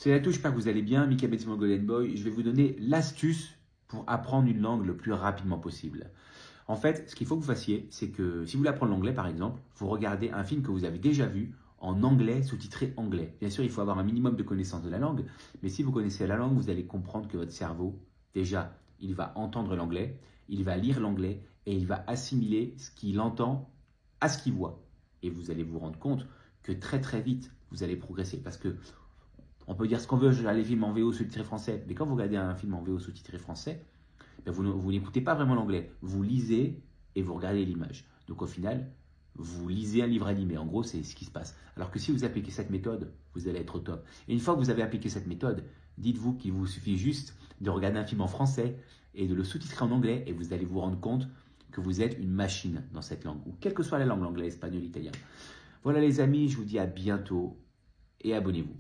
Salut à tous, j'espère que vous allez bien. Mika Betsimo Golden Boy. Je vais vous donner l'astuce pour apprendre une langue le plus rapidement possible. En fait, ce qu'il faut que vous fassiez, c'est que si vous voulez apprendre l'anglais par exemple, vous regardez un film que vous avez déjà vu en anglais, sous-titré anglais. Bien sûr, il faut avoir un minimum de connaissance de la langue, mais si vous connaissez la langue, vous allez comprendre que votre cerveau, déjà, il va entendre l'anglais, il va lire l'anglais et il va assimiler ce qu'il entend à ce qu'il voit. Et vous allez vous rendre compte que très très vite, vous allez progresser parce que on peut dire ce qu'on veut, je regarde les films en VO sous-titré français, mais quand vous regardez un film en VO sous-titré français, ben vous n'écoutez pas vraiment l'anglais. Vous lisez et vous regardez l'image. Donc au final, vous lisez un livre animé. En gros, c'est ce qui se passe. Alors que si vous appliquez cette méthode, vous allez être au top. Et une fois que vous avez appliqué cette méthode, dites-vous qu'il vous suffit juste de regarder un film en français et de le sous-titrer en anglais et vous allez vous rendre compte que vous êtes une machine dans cette langue, ou quelle que soit la langue, l'anglais, l'espagnol, l'italien. Voilà les amis, je vous dis à bientôt et abonnez-vous.